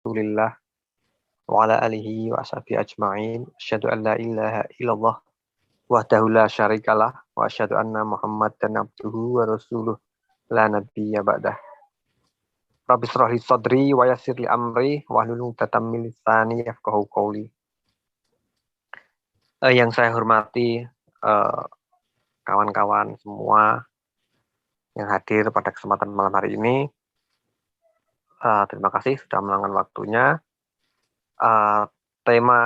Rasulillah wa ala alihi wa ashabihi ajma'in. Asyhadu an la ilaha illallah wahdahu la syarikalah wa asyhadu anna Muhammadan abduhu wa rasuluh la nabiyya ba'dah. Rabbi shrah li sadri wa yassir li amri wahlul 'uqdatam min lisani yafqahu qawli. Yang saya hormati kawan-kawan semua yang hadir pada kesempatan malam hari ini, terima kasih sudah meluangkan waktunya. Tema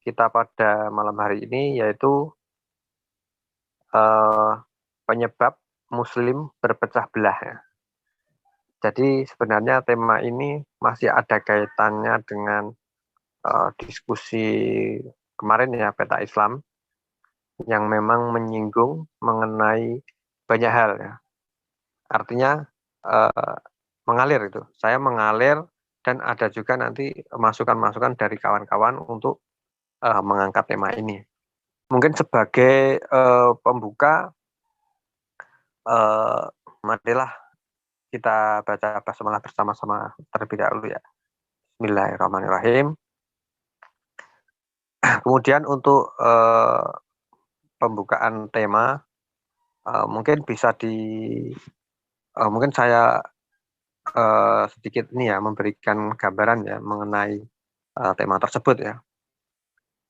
kita pada malam hari ini yaitu penyebab Muslim berpecah belah. Ya. Jadi sebenarnya tema ini masih ada kaitannya dengan diskusi kemarin ya, peta Islam, yang memang menyinggung mengenai banyak hal ya. Artinya mengalir itu. Saya mengalir dan ada juga nanti masukan-masukan dari kawan-kawan untuk mengangkat tema ini. Mungkin sebagai pembuka, marilah kita baca basmalah bersama-sama terlebih dahulu ya. Bismillahirrahmanirrahim. Kemudian untuk pembukaan tema, mungkin bisa mungkin saya sedikit ini ya, memberikan gambaran ya mengenai tema tersebut ya.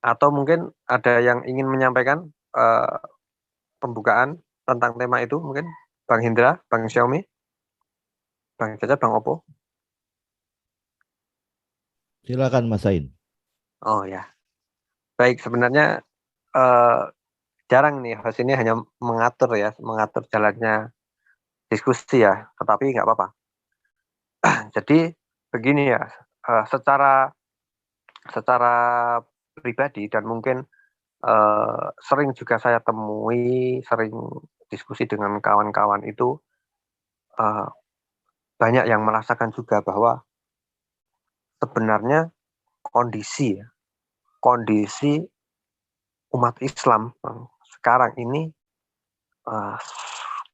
Atau mungkin ada yang ingin menyampaikan pembukaan tentang tema itu, mungkin Bang Hindra, Bang Xiaomi, Bang Caca, Bang Oppo. Silakan Mas Sain. Oh ya, baik, sebenarnya jarang nih host ini hanya mengatur jalannya diskusi ya, tetapi nggak apa-apa. Jadi begini ya, secara pribadi dan mungkin sering juga saya temui, sering diskusi dengan kawan-kawan itu, banyak yang merasakan juga bahwa sebenarnya kondisi umat Islam sekarang ini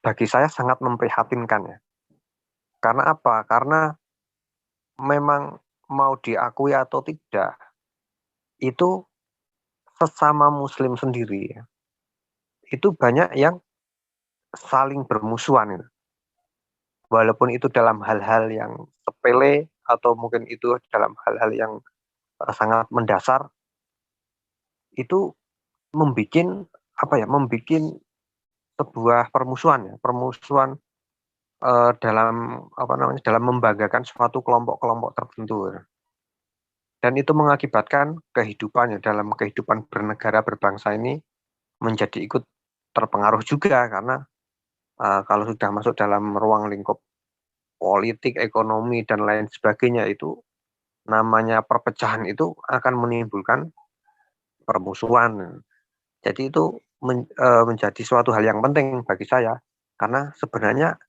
bagi saya sangat memprihatinkan ya. Karena apa? Karena memang mau diakui atau tidak, itu sesama Muslim sendiri ya, itu banyak yang saling bermusuhan gitu. Walaupun itu dalam hal-hal yang sepele atau mungkin itu dalam hal-hal yang sangat mendasar, itu membuat sebuah permusuhan ya, dalam membanggakan suatu kelompok-kelompok tertentu. Dan itu mengakibatkan dalam kehidupan bernegara berbangsa ini menjadi ikut terpengaruh juga, karena kalau sudah masuk dalam ruang lingkup politik, ekonomi, dan lain sebagainya, itu namanya perpecahan itu akan menimbulkan permusuhan. Jadi itu menjadi suatu hal yang penting bagi saya, karena sebenarnya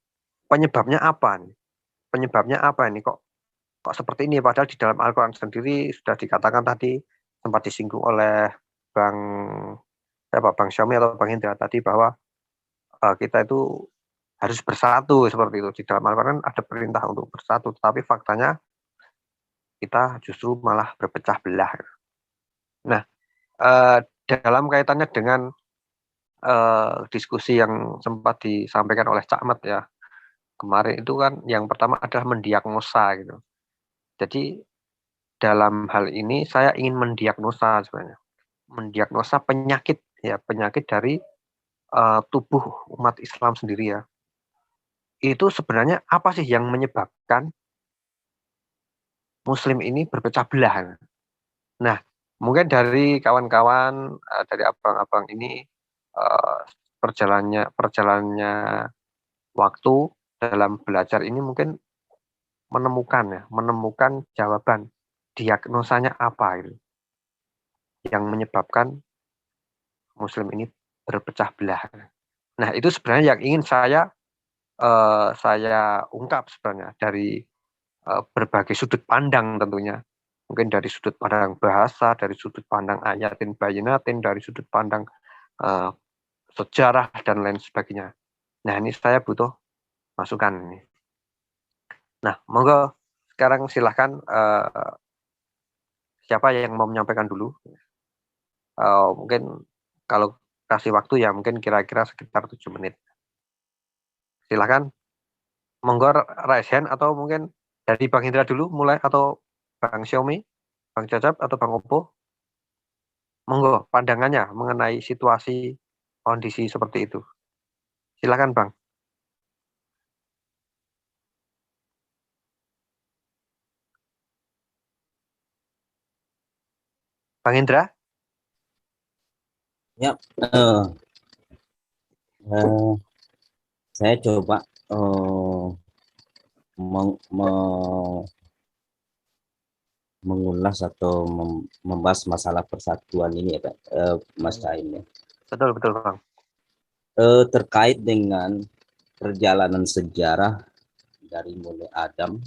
penyebabnya apa nih? Penyebabnya apa ini kok seperti ini? Padahal di dalam Al-Quran sendiri sudah dikatakan tadi, sempat disinggung oleh Bang Xiaomi atau Bang Hendra tadi, bahwa kita itu harus bersatu seperti itu. Di dalam Al-Quran ada perintah untuk bersatu, tetapi faktanya kita justru malah berpecah belah. Nah, dalam kaitannya dengan diskusi yang sempat disampaikan oleh Cak Mat ya, kemarin itu kan yang pertama adalah mendiagnosa gitu. Jadi dalam hal ini saya ingin mendiagnosa sebenarnya. Mendiagnosa penyakit dari tubuh umat Islam sendiri ya. Itu sebenarnya apa sih yang menyebabkan Muslim ini berpecah belah? Nah, mungkin dari kawan-kawan, dari abang-abang ini, perjalannya waktu dalam belajar ini mungkin menemukan jawaban, diagnosanya apa gitu, yang menyebabkan Muslim ini berpecah belah. Nah, itu sebenarnya yang ingin saya ungkap sebenarnya dari berbagai sudut pandang tentunya. Mungkin dari sudut pandang bahasa, dari sudut pandang ayatin bayinatin, dari sudut pandang sejarah dan lain sebagainya. Nah, ini saya butuh masukan ini. Nah, monggo sekarang silahkan Siapa yang mau menyampaikan dulu? Mungkin kalau kasih waktu ya mungkin kira-kira sekitar 7 menit. Silakan. Monggo raise hand atau mungkin dari Bang Indra dulu mulai atau Bang Xiaomi, Bang Cacap atau Bang Oppo. Monggo pandangannya mengenai situasi kondisi seperti itu. Silakan Bang. Bang Indra? Ya, saya coba mengulas atau membahas masalah persatuan ini ya, Pak, Mas Caim ya. Betul Bang. Terkait dengan perjalanan sejarah dari mulai Adam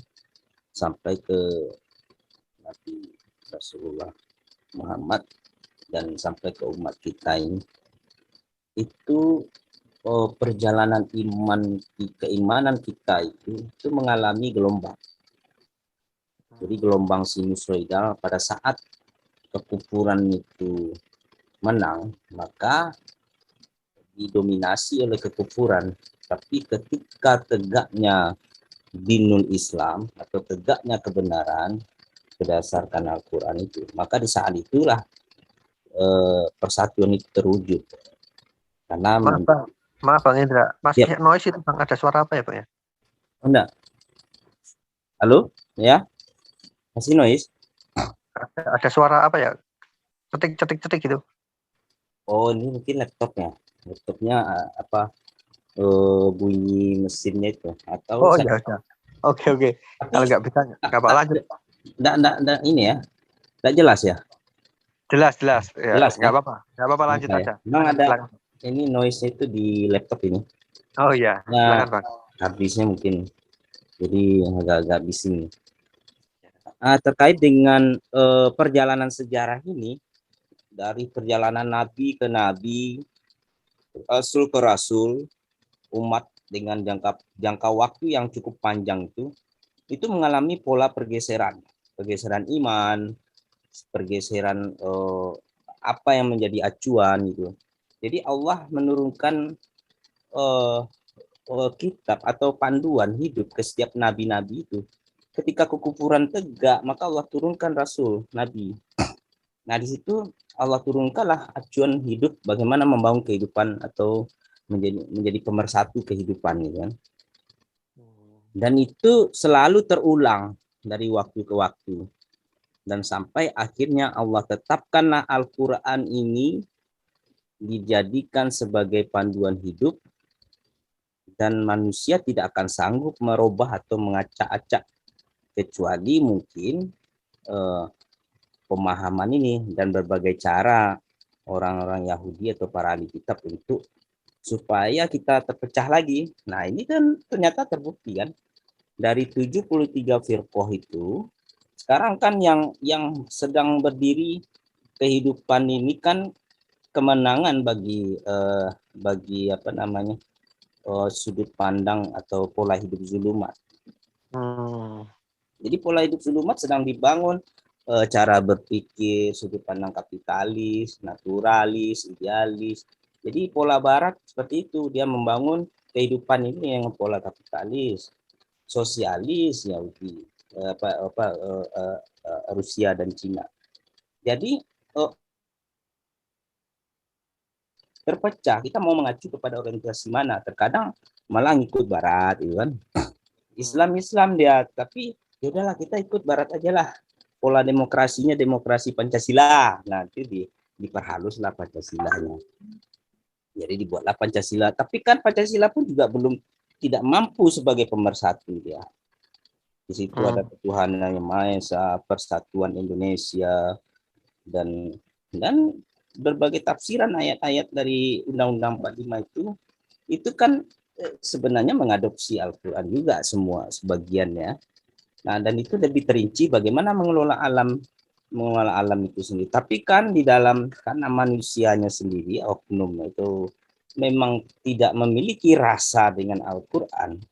sampai ke Nabi Rasulullah Muhammad dan sampai ke umat kita ini, itu perjalanan keimanan kita itu mengalami gelombang. Jadi gelombang sinusoidal pada saat kekufuran itu menang, maka didominasi oleh kekufuran. Tapi ketika tegaknya dinul Islam atau tegaknya kebenaran berdasarkan Al-Quran itu, maka di saat itulah persatuan itu terwujud. Karena maaf Bang Indra, masih ya. Noise itu Bang, ada suara apa ya Pak ya? Enggak. Halo, ya? Masih noise? Ada suara apa ya? Cetik gitu. Oh, ini mungkin laptopnya. Laptopnya bunyi mesinnya itu atau iya. Oke. Kalau nggak bisa nggak apa lanjut. Enggak ini ya. Enggak jelas ya? Jelas. Ya, Jelas nggak ya? apa-apa lanjut aja. Memang ada Silakan. ini noise itu di laptop ini. Oh iya, silakan Bang. Habisnya mungkin jadi agak-agak bising. Terkait dengan perjalanan sejarah ini, dari perjalanan nabi ke nabi, rasul ke rasul, umat dengan jangka waktu yang cukup panjang itu mengalami pola pergeseran iman, pergeseran apa yang menjadi acuan gitu. Jadi Allah menurunkan kitab atau panduan hidup ke setiap nabi-nabi itu. Ketika kekufuran tegak, maka Allah turunkan rasul, nabi. Nah, di situ Allah turunkanlah acuan hidup bagaimana membangun kehidupan atau menjadi pemersatu kehidupan gitu kan. Dan itu selalu terulang dari waktu ke waktu. Dan sampai akhirnya Allah tetapkanlah Al-Quran ini dijadikan sebagai panduan hidup, dan manusia tidak akan sanggup merubah atau mengacak-acak kecuali mungkin pemahaman ini dan berbagai cara orang-orang Yahudi atau para ahli kitab untuk supaya kita terpecah lagi. Nah, ini kan ternyata terbukti kan. Dari 73 firqah itu, sekarang kan yang sedang berdiri kehidupan ini kan kemenangan bagi sudut pandang atau pola hidup zulumat. Jadi pola hidup zulumat sedang dibangun, cara berpikir sudut pandang kapitalis, naturalis, idealis. Jadi pola barat seperti itu, dia membangun kehidupan ini yang pola kapitalis, sosialis, Yahudi, Rusia dan Cina. Jadi terpecah, kita mau mengacu kepada orientasi mana, terkadang malah ngikut barat gitu kan. Islam dia, tapi ya udahlah kita ikut barat aja lah, pola demokrasinya demokrasi Pancasila. Nanti diperhaluslah Pancasilanya, jadi dibuatlah Pancasila. Tapi kan Pancasila pun juga belum, tidak mampu sebagai pemersatu dia. Di situ ada ketuhanan yang Maha Esa, persatuan Indonesia, dan berbagai tafsiran ayat-ayat dari Undang-Undang 45 itu kan sebenarnya mengadopsi Al-Quran juga semua sebagiannya. Nah, dan itu lebih terinci bagaimana mengelola alam itu sendiri. Tapi kan di dalam, karena manusianya sendiri, oknum itu memang tidak memiliki rasa dengan Al-Quran,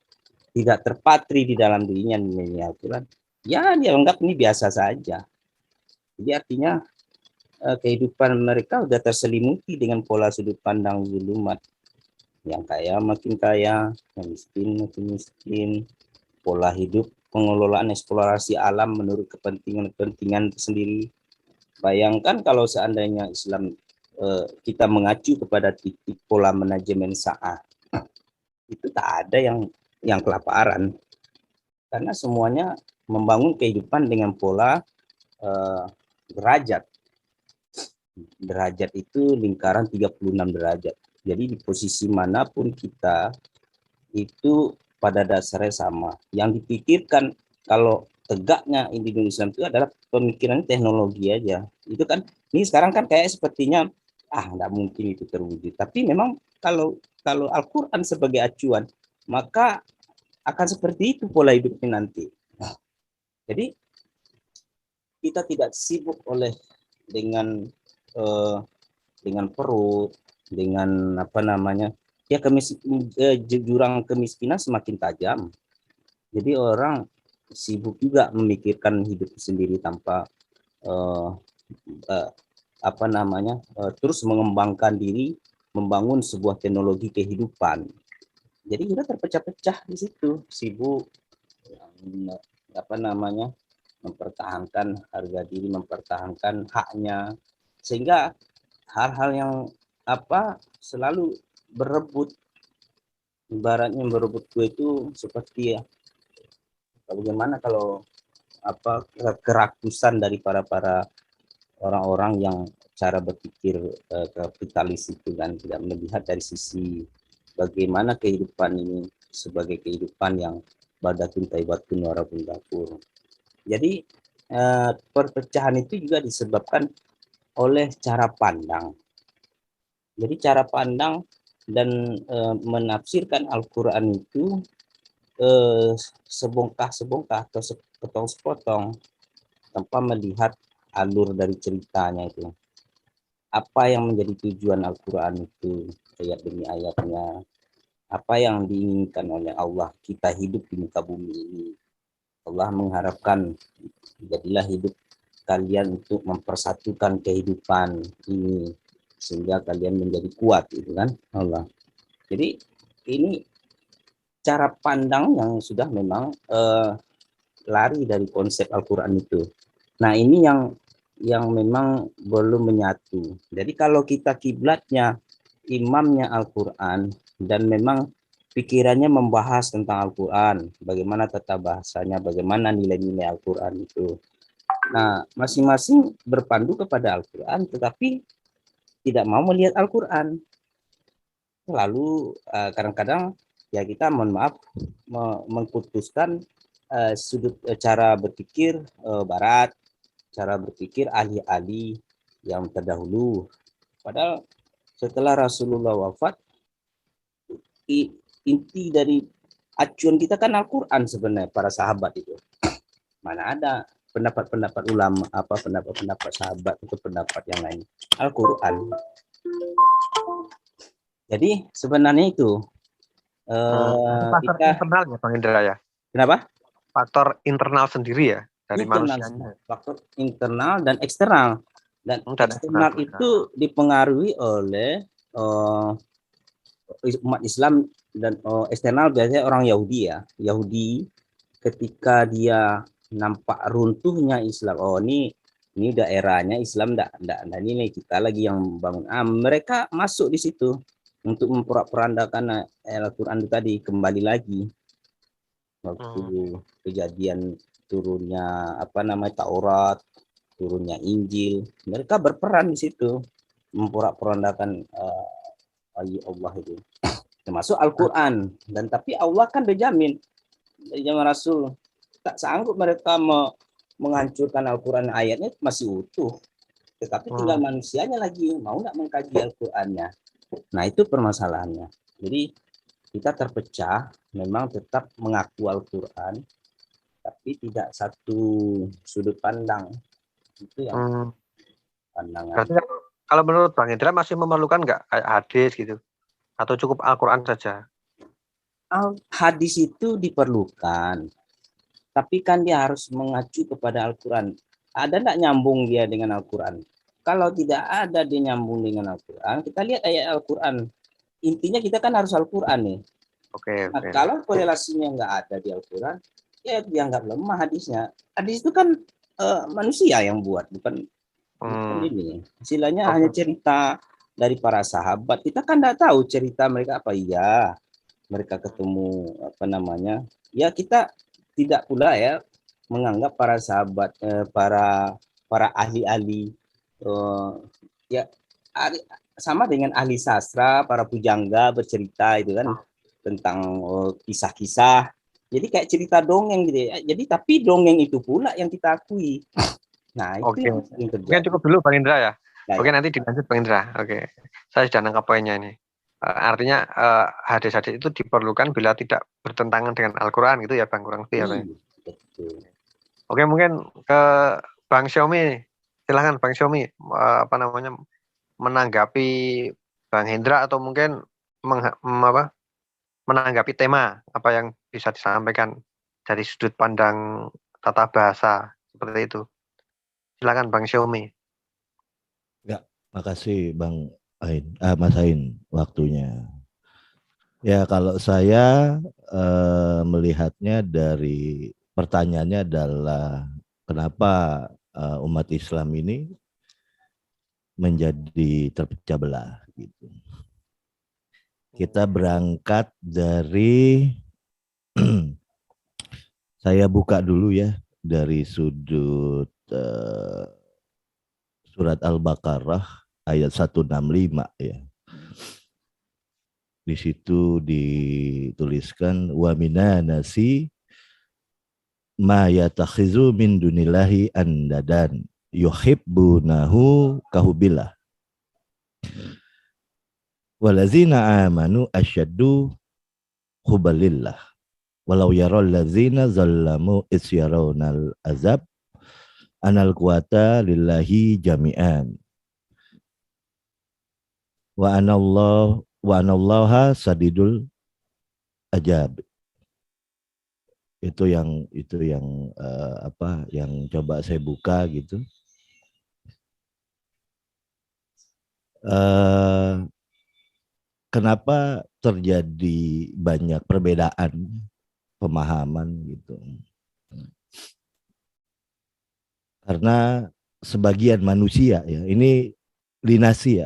tidak terpatri di dalam dirinya nilai Al-Quran, ya dia anggap ini biasa saja. Jadi artinya kehidupan mereka udah terselimuti dengan pola sudut pandang zulumat. Yang kaya makin kaya, yang miskin makin miskin, pola hidup pengelolaan eksplorasi alam menurut kepentingan sendiri. Bayangkan kalau seandainya Islam kita mengacu kepada titik pola manajemen sa'ah, itu tak ada yang kelaparan, karena semuanya membangun kehidupan dengan pola derajat. Derajat itu lingkaran 36 derajat. Jadi di posisi manapun kita itu pada dasarnya sama. Yang dipikirkan kalau tegaknya individu Islam itu adalah pemikiran teknologi aja. Itu kan ini sekarang kan kayak sepertinya nggak mungkin itu terwujud. Tapi memang kalau Al-Qur'an sebagai acuan, maka akan seperti itu pola hidupnya nanti. Jadi kita tidak sibuk oleh dengan perut, dengan ya jurang kemiskinan semakin tajam. Jadi orang sibuk juga memikirkan hidup sendiri tanpa terus mengembangkan diri, membangun sebuah teknologi kehidupan. Jadi kita terpecah-pecah di situ, sibuk mempertahankan harga diri, mempertahankan haknya, sehingga hal-hal yang selalu berebut, ibaratnya berebut itu seperti bagaimana kalau kerakusan dari para orang-orang yang cara berpikir kapitalis itu kan tidak melihat dari sisi bagaimana kehidupan ini sebagai kehidupan yang badatun taibatun warabun dapur. Jadi perpecahan itu juga disebabkan oleh cara pandang. Jadi cara pandang dan menafsirkan Al-Quran itu sebongkah-sebongkah atau sepotong-sepotong tanpa melihat alur dari ceritanya itu. Apa yang menjadi tujuan Al-Quran itu, ayat demi ayatnya. Apa yang diinginkan oleh Allah kita hidup di muka bumi ini. Allah mengharapkan jadilah hidup kalian untuk mempersatukan kehidupan ini sehingga kalian menjadi kuat, itu kan Allah. Jadi ini cara pandang yang sudah memang lari dari konsep Al-Quran itu. Nah ini yang memang belum menyatu. Jadi kalau kita kiblatnya imamnya Al-Quran dan memang pikirannya membahas tentang Al-Quran, bagaimana tata bahasanya, bagaimana nilai-nilai Al-Quran itu. Nah, masing-masing berpandu kepada Al-Quran, tetapi tidak mau melihat Al-Quran. Lalu kadang-kadang ya kita mohon maaf mengkultuskan cara berpikir Barat, cara berpikir ahli-ahli yang terdahulu. Padahal setelah Rasulullah wafat, inti dari acuan kita kan Al-Quran sebenarnya, para sahabat itu. Mana ada pendapat-pendapat ulama, pendapat-pendapat sahabat atau pendapat yang lain. Al-Quran. Jadi sebenarnya itu faktor internal ya Bang Indra ya. Kenapa? Faktor internal sendiri ya dari internal, manusianya. Faktor internal dan eksternal. Dan eksternal itu dipengaruhi oleh umat Islam, dan eksternal biasanya orang Yahudi ya. Yahudi ketika dia nampak runtuhnya Islam, ini daerahnya Islam, ini kita lagi yang membangun. Mereka masuk di situ untuk memporak-porandakan Al-Quran tadi, kembali lagi waktu kejadian turunnya Taurat, turunnya Injil, mereka berperan di situ memporak-porandakan Allah itu, termasuk Al-Quran. Dan tapi Allah kan berjamin dari zaman Rasul tak sanggup mereka menghancurkan Al-Quran, ayatnya masih utuh, tetapi tinggal manusianya lagi mau nggak mengkaji Al-Qurannya. Nah itu permasalahannya. Jadi kita terpecah, memang tetap mengaku Al-Quran, tapi tidak satu sudut pandang. Itu yang pandangan. Berarti kalau menurut Bang Indra masih memerlukan nggak hadis gitu? Atau cukup Al-Quran saja? Hadis itu diperlukan, tapi kan dia harus mengacu kepada Al-Quran. ada enggak nyambung dia dengan Al-Qur'an? Kalau tidak ada dia nyambung dengan Al-Qur'an, kita lihat ayat Al-Qur'an. Intinya kita kan harus Al-Qur'an nih. Oke, Nah, oke. kalau korelasinya enggak ada di Al-Qur'an, ya dianggap lemah hadisnya. Hadis itu kan manusia yang buat, bukan ini. Istilahnya hanya Oke. cerita dari para sahabat. Kita kan enggak tahu cerita mereka apa. Iya, mereka ketemu apa namanya? Ya kita tidak pula ya menganggap para sahabat para ahli-ahli ya sama dengan ahli sastra, para pujangga bercerita itu kan tentang kisah-kisah. Jadi kayak cerita dongeng gitu ya. Jadi tapi dongeng itu pula yang kita akui. Nah, itu yang sering terjadi. Mungkin cukup dulu Bang Indra ya. Nah, Oke, ya. nanti dilanjut Bang Indra. Oke. Saya sudah nangkap poinnya ini. Artinya hadis-hadis itu diperlukan bila tidak bertentangan dengan Al-Qur'an gitu ya Bang, kurang lebih ya Bang. Betul. Oke, mungkin ke Bang Xiaomi. Silahkan Bang Xiaomi menanggapi Bang Hendra atau mungkin menanggapi tema apa yang bisa disampaikan dari sudut pandang tata bahasa seperti itu. Silakan Bang Xiaomi. Ya, makasih Bang Ain, Mas Ain waktunya. Ya kalau saya melihatnya dari pertanyaannya adalah kenapa umat Islam ini menjadi terpecah belah gitu. Kita berangkat dari saya buka dulu ya dari sudut surat Al-Baqarah ayat 165 ya. Di situ dituliskan wa minanasi ma yatakhizu min dunillahi andadan yuhibbunahu kahubillah walazina amanu asyaddu hubalillah walau yaral lazina zallamu isyaronal azab anal quwata lillahi jami'an wa anallaha sadidul ajab. Itu yang yang coba saya buka gitu. Kenapa terjadi banyak perbedaan pemahaman gitu? Karena sebagian manusia ya, ini linasi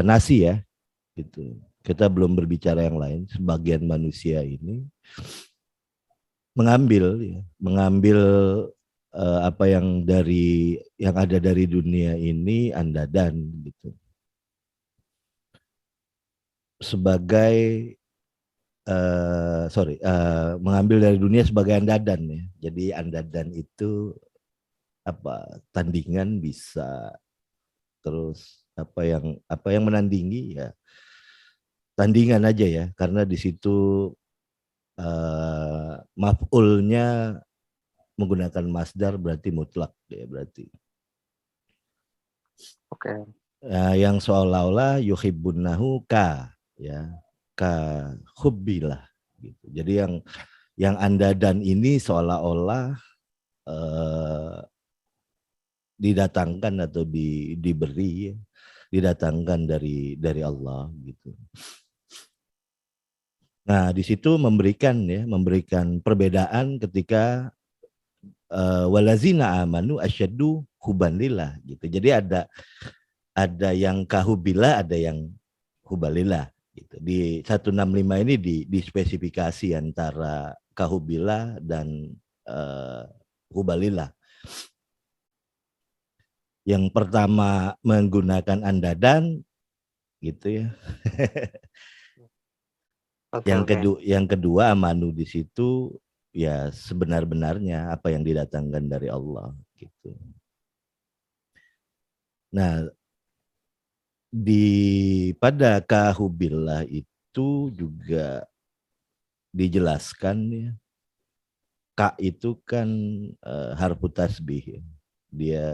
nasi ya gitu. Kita belum berbicara yang lain. Sebagian manusia ini mengambil apa yang ada dari dunia ini andadan gitu. Sebagai mengambil dari dunia sebagai andadan ya. Jadi andadan itu tandingan bisa, terus apa yang menandingi ya tandingan aja ya, karena di situ maf'ulnya menggunakan masdar berarti mutlak ya berarti. Oke. Yang seolah-olah yuhibbunnahu ya hubbilah gitu. Jadi yang andadan ini seolah-olah didatangkan atau diberi didatangkan dari Allah gitu. Nah, di situ memberikan perbedaan ketika walazina amanu asyaddu hubanillah gitu. Jadi ada yang kahubillah, ada yang hubalillah gitu. Di 165 ini dispesifikasi antara kahubillah dan hubalillah. Yang pertama menggunakan andadan gitu ya. Yang kedua amanu di situ ya sebenar-benarnya apa yang didatangkan dari Allah gitu. Nah, pada kahubillah itu juga dijelaskan ya. Ka itu kan harfu tasbih ya. Dia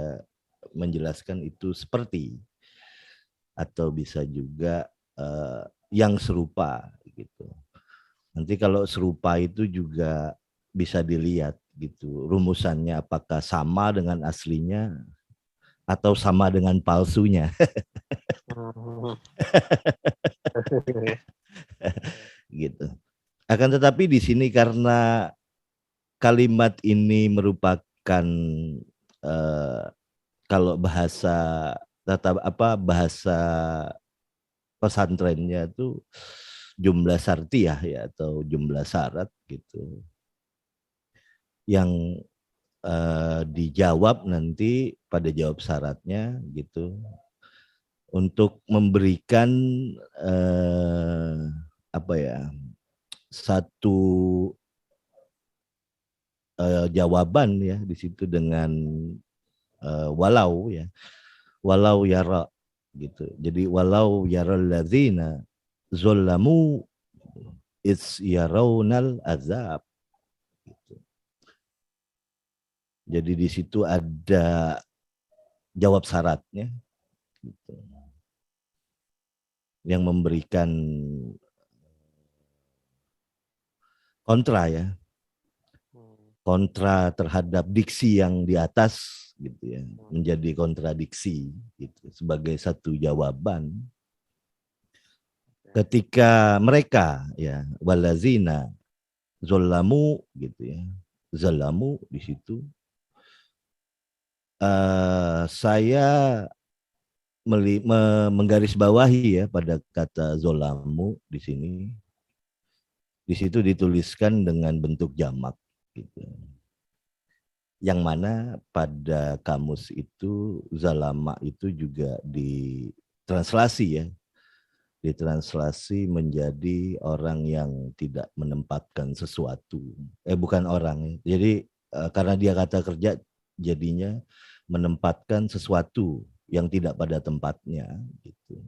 menjelaskan itu seperti atau bisa juga yang serupa gitu. Nanti kalau serupa itu juga bisa dilihat gitu. Rumusannya apakah sama dengan aslinya atau sama dengan palsunya gitu. Akan tetapi di sini karena kalimat ini merupakan kalau bahasa bahasa pesantrennya itu jumlah syartiyah ya atau jumlah syarat gitu yang dijawab nanti pada jawab syaratnya gitu untuk memberikan apa ya satu jawaban ya di situ dengan walau ya walau yara gitu. Jadi walau yaral ladzina zolamu it's yarawnal azab gitu. Jadi di situ ada jawab syaratnya gitu. Yang memberikan kontra ya. Kontra terhadap diksi yang di atas gitu ya, menjadi kontradiksi gitu sebagai satu jawaban. Ketika mereka ya walazina zolamu gitu ya. Zalamu di situ saya menggarisbawahi ya pada kata zolamu di sini. Di situ dituliskan dengan bentuk jamak gitu. Yang mana pada kamus itu zalama itu juga ditranslasi ya. Ditranslasi menjadi orang yang tidak menempatkan sesuatu. Bukan orang. Jadi karena dia kata kerja jadinya menempatkan sesuatu yang tidak pada tempatnya gitu.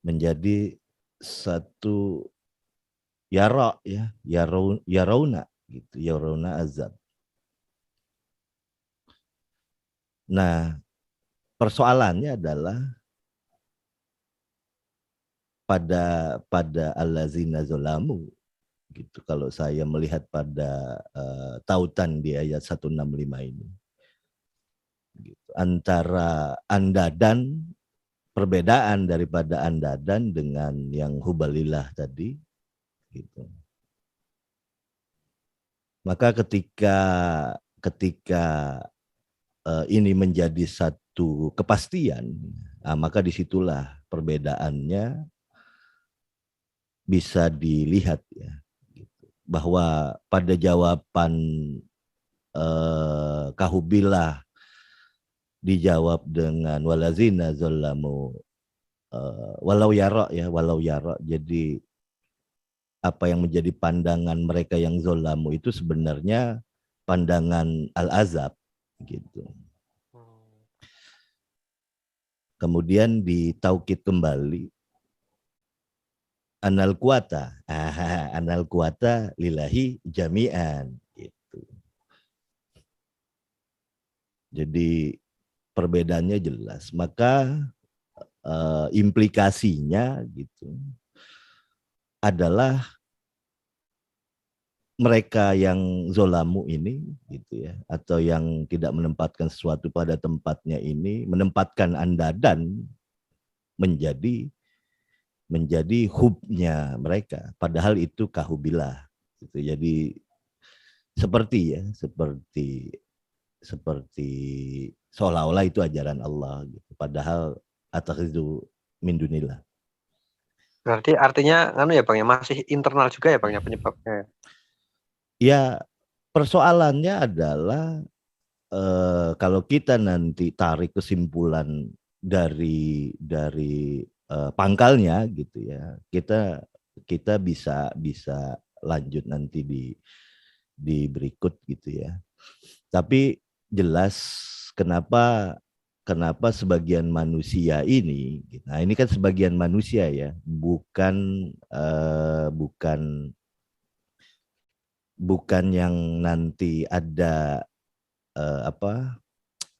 Menjadi satu yara ya, yarauna gitu, yarauna azab. Nah, persoalannya adalah pada allazina zolamu gitu. Kalau saya melihat pada tautan di ayat 165 ini. Gitu. Antara andadan, perbedaan daripada andadan dengan yang hubalilah tadi gitu. Maka ketika ini menjadi satu kepastian, maka disitulah perbedaannya bisa dilihat ya, gitu. Bahwa pada jawaban kahubilah dijawab dengan walazina zalamu walau yara ya, walau yara. Jadi apa yang menjadi pandangan mereka yang zolamu itu sebenarnya pandangan al-azab gitu. Kemudian ditaukid kembali anal kuata, anal kuata lillahi jami'an gitu. Jadi perbedaannya jelas. Maka implikasinya gitu adalah mereka yang zolamu ini gitu ya, atau yang tidak menempatkan sesuatu pada tempatnya ini menempatkan andadan menjadi hubnya mereka, padahal itu kahubilah gitu. Jadi seperti seolah-olah itu ajaran Allah gitu, padahal atakhizu min dunillah. Berarti artinya ya Bang ya, masih internal juga ya Bang ya penyebabnya. Ya, persoalannya adalah kalau kita nanti tarik kesimpulan dari pangkalnya gitu ya, kita bisa lanjut nanti di berikut gitu ya. Tapi jelas kenapa sebagian manusia ini, nah ini kan sebagian manusia ya, bukan yang nanti ada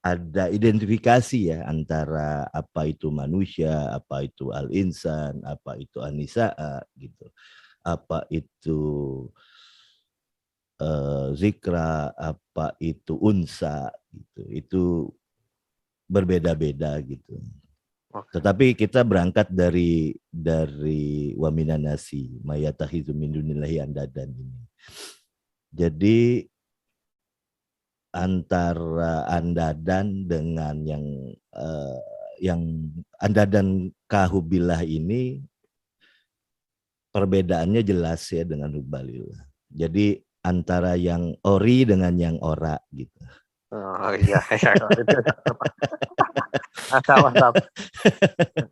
ada identifikasi ya antara apa itu manusia, apa itu al-insan, apa itu an-nisaa gitu. apa itu zikra, apa itu unsa, gitu. Itu berbeda-beda gitu. Tetapi kita berangkat dari wa minan nasi mayatakhidzu min dunillahi andadan ini. Jadi antara andadan dengan yang andadan kahubillah ini perbedaannya jelas ya dengan hubbalillah. Jadi antara yang ori dengan yang ora gitu. Oh iya, mantap.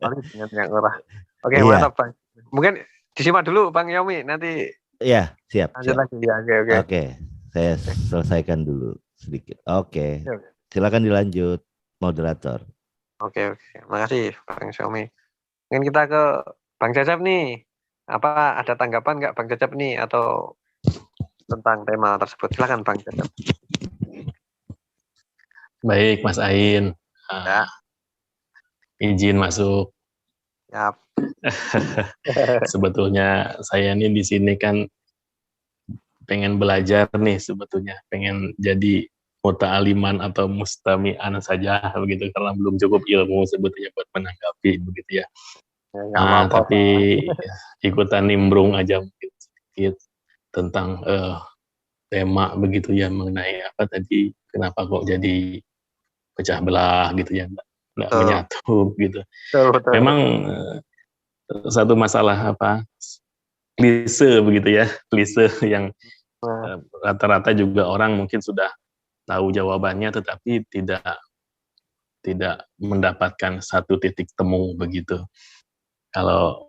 Ori dengan yang ora. Oke, Iya. mantap Bang. Mungkin disimak dulu Bang Yomi, nanti Iya, siap. lanjut lagi ya. Oke. Oke, saya selesaikan dulu sedikit. Oke, silakan dilanjut, moderator. Oke. Makasih Bang Yomi. Mungkin kita ke Bang Cecep nih. Apa ada tanggapan nggak Bang Cecep nih atau tentang tema tersebut? Silakan Bang Cecep. Baik, Mas Ain. Ya. Izin masuk. Siap. Sebetulnya saya ini di sini kan pengen belajar nih sebetulnya, pengen jadi muta'aliman atau mustami'an saja begitu karena belum cukup ilmu sebetulnya buat menanggapi begitu ya. Tapi ikutan nimbrung aja mungkin sedikit tentang tema begitu ya mengenai apa tadi, kenapa kok jadi pecah belah gitu ya, nggak menyatu gitu. Betul. Memang satu masalah apa klise begitu ya, klise yang rata-rata juga orang mungkin sudah tahu jawabannya tetapi tidak mendapatkan satu titik temu begitu. Kalau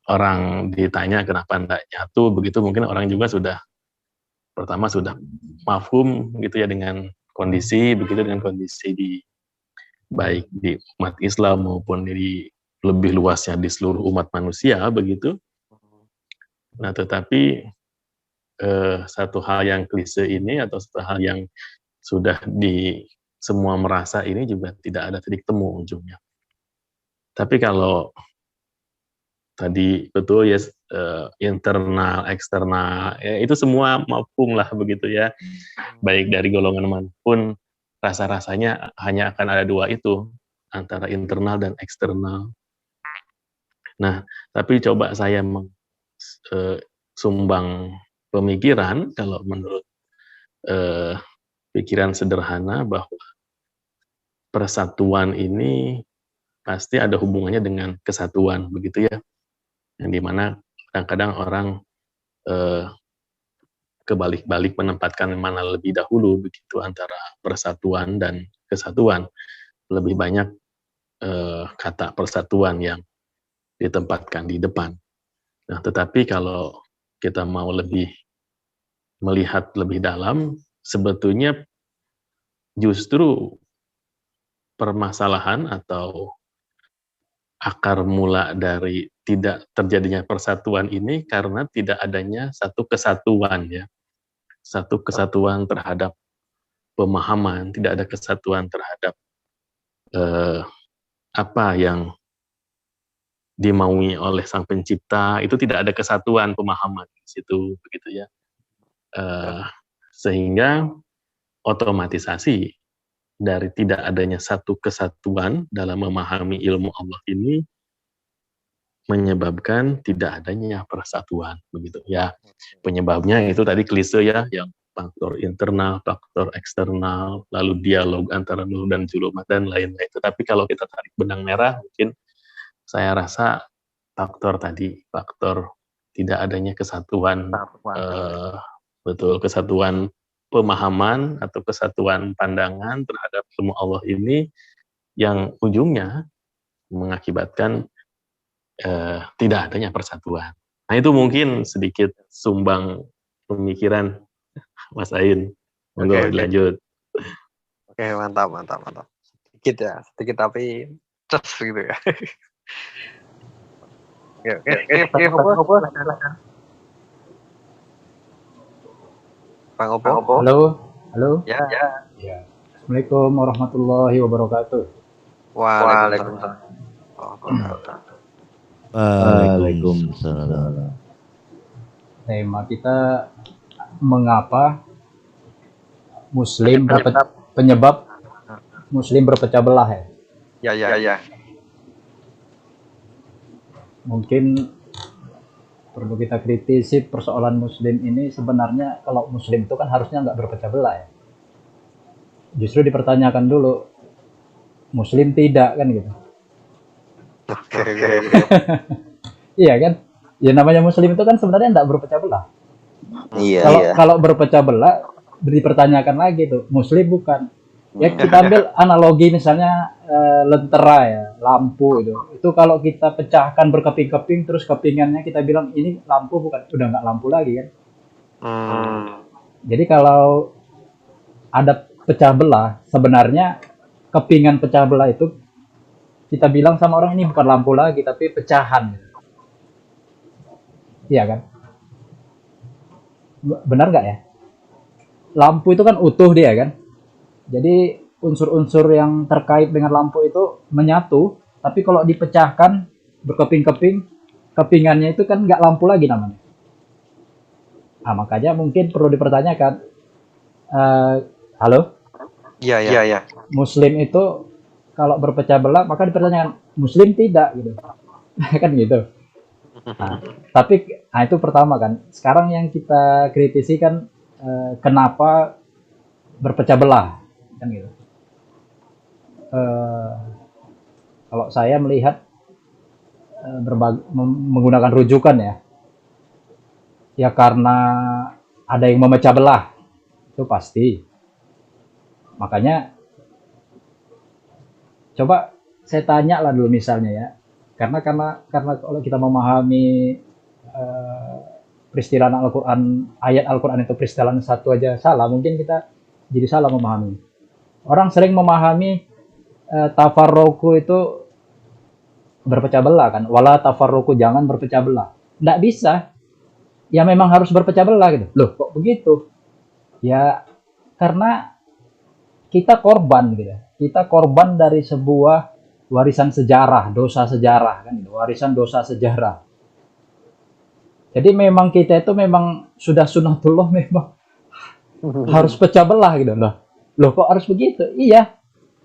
orang ditanya kenapa enggak nyatu begitu, mungkin orang juga sudah mafhum gitu ya dengan kondisi baik di umat Islam maupun di lebih luasnya di seluruh umat manusia begitu. Nah, tetapi satu hal yang klise ini atau satu hal yang sudah di semua merasa ini juga tidak ada titik temu ujungnya. Tapi kalau tadi betul ya internal, eksternal, ya, itu semua mafhum lah begitu ya. Baik dari golongan manapun, rasa-rasanya hanya akan ada dua itu, antara internal dan eksternal. Nah, tapi coba saya sumbang pemikiran, kalau menurut pikiran sederhana bahwa persatuan ini pasti ada hubungannya dengan kesatuan, begitu ya. Yang dimana kadang-kadang orang kebalik-balik menempatkan mana lebih dahulu begitu antara persatuan dan kesatuan. Lebih banyak kata persatuan yang ditempatkan di depan. Nah, tetapi kalau kita mau melihat lebih dalam, sebetulnya justru permasalahan atau akar mula dari tidak terjadinya persatuan ini karena tidak adanya satu kesatuan ya. Satu kesatuan terhadap pemahaman, tidak ada kesatuan terhadap apa yang dimaui oleh Sang Pencipta, itu tidak ada kesatuan pemahaman di situ begitu ya. Sehingga otomatisasi dari tidak adanya satu kesatuan dalam memahami ilmu Allah ini menyebabkan tidak adanya persatuan begitu ya. Penyebabnya itu tadi klise ya, yang faktor internal, faktor eksternal, lalu dialog antara nur dan zulumat dan lain-lain. Tetapi kalau kita tarik benang merah, mungkin saya rasa faktor tidak adanya kesatuan, kesatuan pemahaman atau kesatuan pandangan terhadap ilmu Allah ini yang ujungnya mengakibatkan tidak adanya persatuan. Nah, itu mungkin sedikit sumbang pemikiran Mas Ain. Monggo dilanjut. Oke, mantap. Sedikit tapi ces gitu ya. Oke, Bang Opo. Halo. Ya. Assalamualaikum warahmatullahi wabarakatuh. Waalaikumsalam. Waalaikumsalam. tema kita mengapa penyebab Muslim berpecah belah ya. Ya. Mungkin perlu kita kritisi persoalan Muslim ini. Sebenarnya kalau Muslim itu kan harusnya nggak berpecah belah ya. Justru dipertanyakan dulu, Muslim tidak kan gitu. Oke. Iya kan? Ya namanya Muslim itu kan sebenarnya nggak berpecah belah. Iya. Kalau berpecah belah dipertanyakan lagi tuh, Muslim bukan. Ya kita ambil analogi misalnya lentera ya, lampu itu. Itu kalau kita pecahkan berkeping-keping terus kepingannya kita bilang ini lampu bukan, udah nggak lampu lagi kan. Jadi kalau ada pecah belah, sebenarnya kepingan pecah belah itu kita bilang sama orang ini bukan lampu lagi tapi pecahan. Iya kan? Benar nggak ya? Lampu itu kan utuh dia kan? Jadi unsur-unsur yang terkait dengan lampu itu menyatu, tapi kalau dipecahkan berkeping-keping, kepingannya itu kan nggak lampu lagi namanya. Nah, makanya mungkin perlu dipertanyakan, halo? Iya. Muslim itu kalau berpecah belah, maka dipertanyakan, Muslim tidak gitu. Kan gitu. Nah, itu pertama kan. Sekarang yang kita kritisi kan kenapa berpecah belah kan gitu. Kalau saya melihat menggunakan rujukan ya karena ada yang memecah belah, itu pasti. Makanya coba saya tanya lah dulu misalnya ya, karena kalau kita memahami peristilaan Al-Quran, ayat Al-Quran itu peristilaan satu aja salah, mungkin kita jadi salah memahami. Orang sering memahami tafarruku itu berpecah belah kan, wala tafarruku, jangan berpecah belah. Nggak bisa, ya memang harus berpecah belah gitu. Loh kok begitu? Ya karena kita korban gitu. Kita korban dari sebuah warisan sejarah, dosa sejarah kan gitu, warisan dosa sejarah. Jadi memang kita itu memang sudah sunatullah, memang harus pecah belah gitu loh. Loh kok harus begitu? Iya,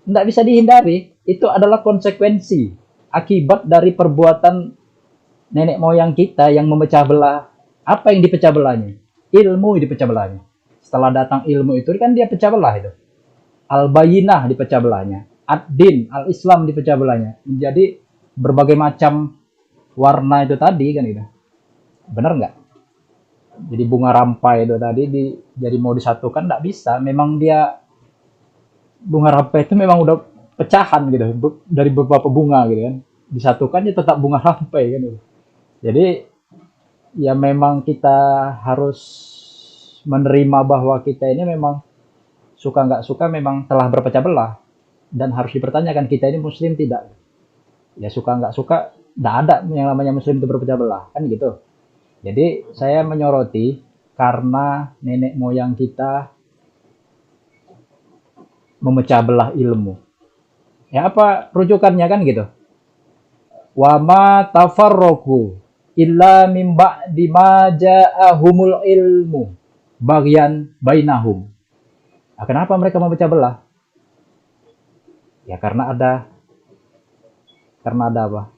nggak bisa dihindari. Itu adalah konsekuensi akibat dari perbuatan nenek moyang kita yang memecah belah. Apa yang dipecah belahnya? Ilmu dipecah belahnya. Setelah datang ilmu itu kan dia pecah belah itu. Al-Bayinah dipecah belahnya. Ad-Din, Al-Islam dipecah belahnya. Menjadi berbagai macam warna itu tadi kan gitu. Benar nggak? Jadi bunga rampai itu tadi jadi mau disatukan nggak bisa. Memang dia bunga rampai itu memang udah pecahan gitu dari beberapa bunga gitu kan. Disatukan ya tetap bunga rampai kan gitu. Jadi ya memang kita harus menerima bahwa kita ini memang suka nggak suka memang telah berpecah belah, dan harus dipertanyakan kita ini Muslim tidak. Ya suka nggak suka, nggak ada yang namanya Muslim itu berpecah belah kan gitu. Jadi saya menyoroti karena nenek moyang kita memecah belah ilmu. Ya apa rujukannya kan gitu. Wa ma tafarraqu illa min ba'di ma ja'ahumul ilmu baghyan bainahum. Nah, kenapa mereka memecah belah? Ya karena ada apa?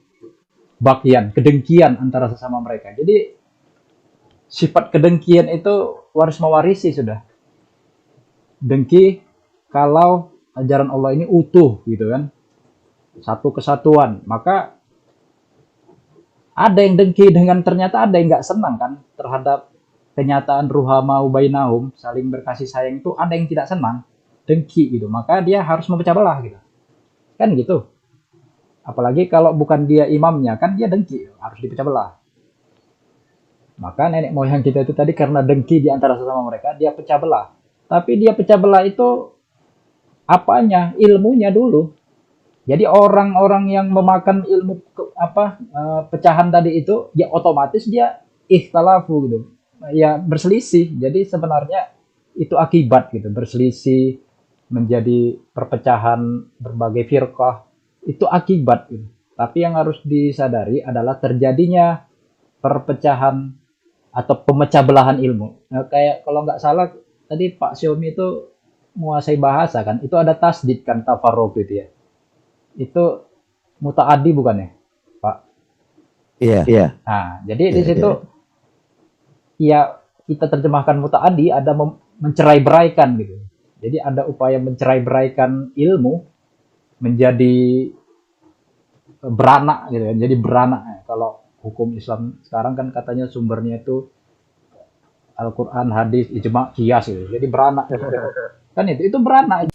Baghyan, kedengkian antara sesama mereka. Jadi sifat kedengkian itu waris mewarisi sudah. Dengki kalau ajaran Allah ini utuh gitu kan. Satu kesatuan. Maka ada yang dengki dengan ternyata ada yang nggak senang kan terhadap kenyataan ruhamau bainahum, saling berkasih sayang itu ada yang tidak senang, dengki gitu. Maka dia harus memecah belah gitu. Kan gitu. Apalagi kalau bukan dia imamnya, kan dia dengki, harus dipecah belah. Maka nenek moyang kita itu tadi karena dengki di antara sesama mereka, dia pecah belah. Tapi dia pecah belah itu apanya? Ilmunya dulu. Jadi orang-orang yang memakan ilmu pecahan tadi itu, ya otomatis dia ikhtalafu gitu. Ya berselisih. Jadi sebenarnya itu akibat gitu, berselisih menjadi perpecahan berbagai firqah, itu akibat gitu. Tapi yang harus disadari adalah terjadinya perpecahan atau pemecah belahan ilmu. Nah, kayak kalau nggak salah tadi Pak Xiaomi itu menguasai bahasa kan, itu ada tasdid kan tafarruq itu ya. Itu mutaaddi bukan ya, Pak? Iya. Nah, jadi di situ ya kita terjemahkan mutaaddi ada mencerai-beraikan gitu. Jadi ada upaya mencerai-beraikan ilmu menjadi beranak gitu kan. Jadi beranak. Kalau hukum Islam sekarang kan katanya sumbernya itu Al-Quran, hadis, ijma, qiyas gitu. Jadi beranak. Kan itu beranak